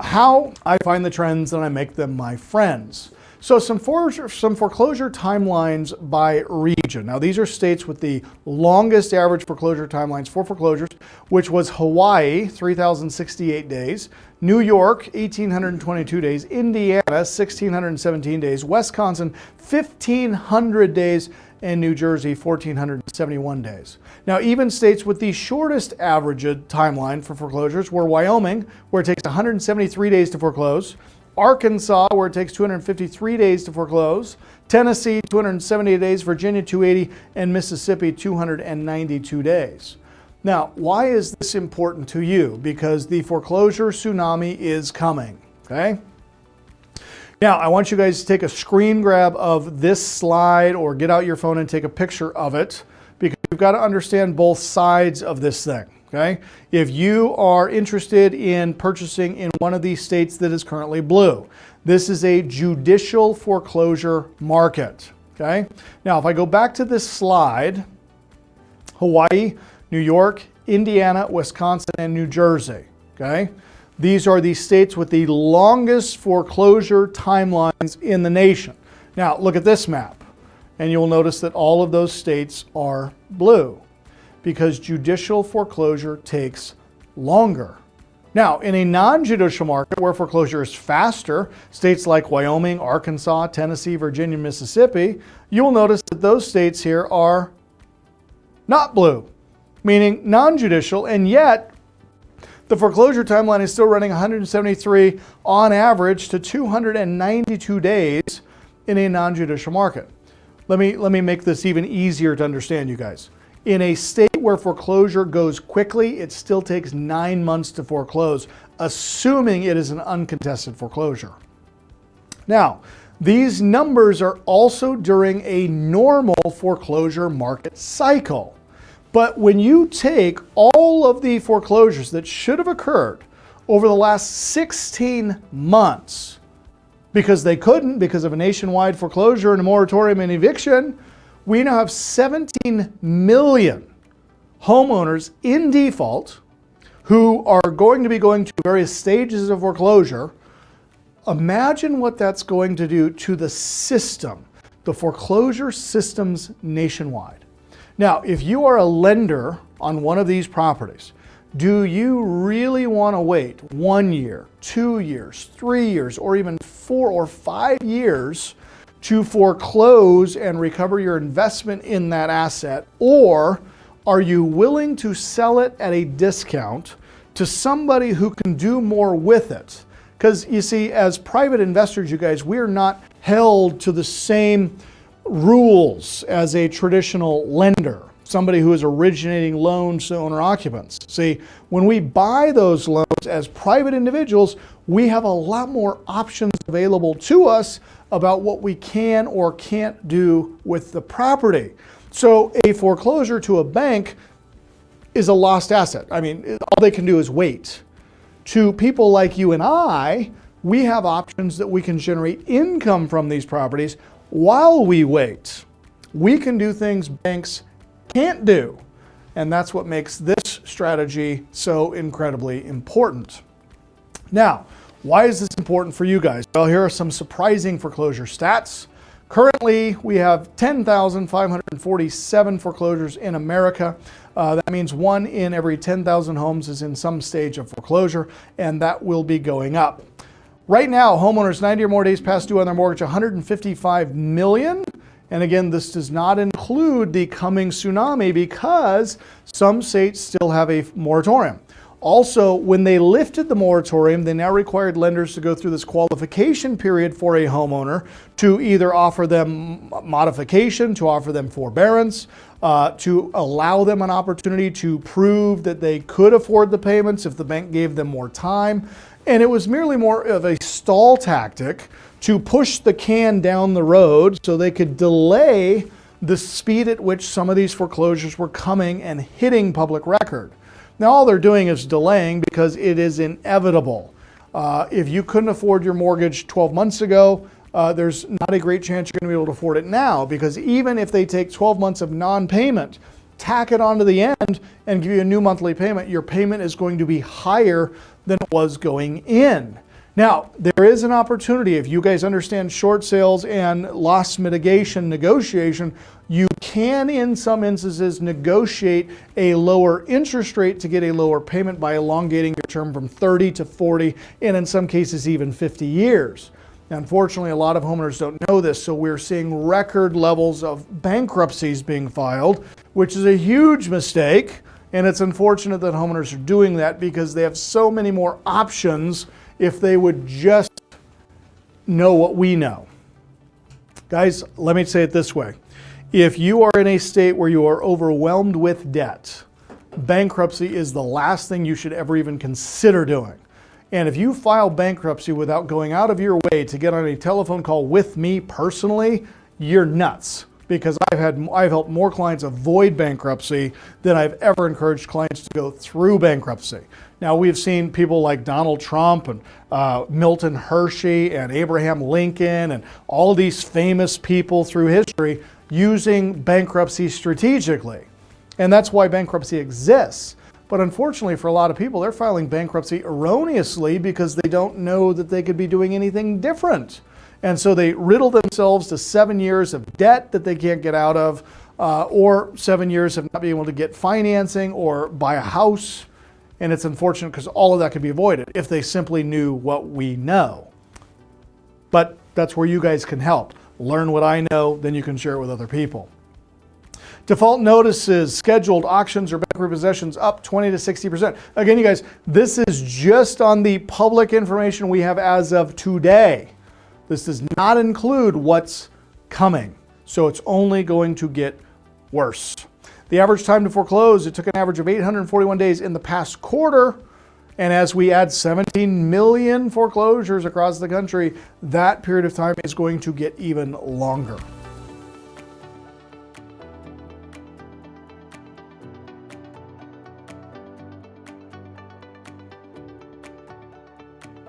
how I find the trends and I make them my friends. So some foreclosure timelines by region. Now these are states with the longest average foreclosure timelines for foreclosures, which was Hawaii, 3,068 days, New York, 1,822 days, Indiana, 1,617 days, Wisconsin, 1,500 days, and New Jersey, 1,471 days. Now, even states with the shortest average timeline for foreclosures were Wyoming, where it takes 173 days to foreclose, Arkansas, where it takes 253 days to foreclose, Tennessee, 270 days, Virginia, 280, and Mississippi, 292 days. Now, why is this important to you? Because the foreclosure tsunami is coming, okay? Now, I want you guys to take a screen grab of this slide or get out your phone and take a picture of it, because you've got to understand both sides of this thing, okay? If you are interested in purchasing in one of these states that is currently blue, this is a judicial foreclosure market, okay? Now, if I go back to this slide, Hawaii, New York, Indiana, Wisconsin, and New Jersey, okay? These are the states with the longest foreclosure timelines in the nation. Now, look at this map, and you'll notice that all of those states are blue because judicial foreclosure takes longer. Now, in a non-judicial market where foreclosure is faster, states like Wyoming, Arkansas, Tennessee, Virginia, Mississippi, you'll notice that those states here are not blue, meaning non-judicial, and yet the foreclosure timeline is still running 173 on average to 292 days in a non-judicial market. Let me make this even easier to understand, you guys. In a state where foreclosure goes quickly, it still takes 9 months to foreclose, assuming it is an uncontested foreclosure. Now, these numbers are also during a normal foreclosure market cycle. But when you take all of the foreclosures that should have occurred over the last 16 months, because they couldn't because of a nationwide foreclosure and a moratorium and eviction, we now have 17 million homeowners in default who are going to be going through various stages of foreclosure. Imagine what that's going to do to the system, the foreclosure systems nationwide. Now, if you are a lender on one of these properties, do you really want to wait 1 year, 2 years, 3 years, or even 4 or 5 years to foreclose and recover your investment in that asset? Or are you willing to sell it at a discount to somebody who can do more with it? Because you see, as private investors, you guys, we're not held to the same rules as a traditional lender, somebody who is originating loans to owner-occupants. See, when we buy those loans as private individuals, we have a lot more options available to us about what we can or can't do with the property. So a foreclosure to a bank is a lost asset. I mean, all they can do is wait. To people like you and I, we have options that we can generate income from these properties while we wait. We can do things banks can't do. And that's what makes this strategy so incredibly important. Now, why is this important for you guys? Well, here are some surprising foreclosure stats. Currently, we have 10,547 foreclosures in America. That means 1 in every 10,000 homes is in some stage of foreclosure, and that will be going up. Right now, homeowners 90 or more days past due on their mortgage, 155 million. And again, this does not include the coming tsunami because some states still have a moratorium. Also, when they lifted the moratorium, they now required lenders to go through this qualification period for a homeowner to either offer them modification, to offer them forbearance, to allow them an opportunity to prove that they could afford the payments if the bank gave them more time. And it was merely more of a stall tactic to push the can down the road so they could delay the speed at which some of these foreclosures were coming and hitting public record. Now, all they're doing is delaying because it is inevitable. If you couldn't afford your mortgage 12 months ago, there's not a great chance you're going to be able to afford it now, because even if they take 12 months of non-payment, tack it onto the end and give you a new monthly payment, your payment is going to be higher than it was going in. Now, there is an opportunity if you guys understand short sales and loss mitigation negotiation. You can, in some instances, negotiate a lower interest rate to get a lower payment by elongating your term from 30 to 40, and in some cases even 50 years. Unfortunately, a lot of homeowners don't know this, so we're seeing record levels of bankruptcies being filed, which is a huge mistake, and it's unfortunate that homeowners are doing that because they have so many more options if they would just know what we know. Guys, let me say it this way. If you are in a state where you are overwhelmed with debt, bankruptcy is the last thing you should ever even consider doing. And if you file bankruptcy without going out of your way to get on a telephone call with me personally, you're nuts. Because I've helped more clients avoid bankruptcy than I've ever encouraged clients to go through bankruptcy. Now, we've seen people like Donald Trump and Milton Hershey and Abraham Lincoln and all these famous people through history using bankruptcy strategically. And that's why bankruptcy exists. But unfortunately for a lot of people, they're filing bankruptcy erroneously because they don't know that they could be doing anything different. And so they riddle themselves to 7 years of debt that they can't get out of, or 7 years of not being able to get financing or buy a house. And it's unfortunate because all of that could be avoided if they simply knew what we know. But that's where you guys can help. Learn what I know, then you can share it with other people. Default notices, scheduled auctions, or bank repossessions up 20 to 60%. Again, you guys, this is just on the public information we have as of today. This does not include what's coming. So it's only going to get worse. The average time to foreclose, it took an average of 841 days in the past quarter. And as we add 17 million foreclosures across the country, that period of time is going to get even longer.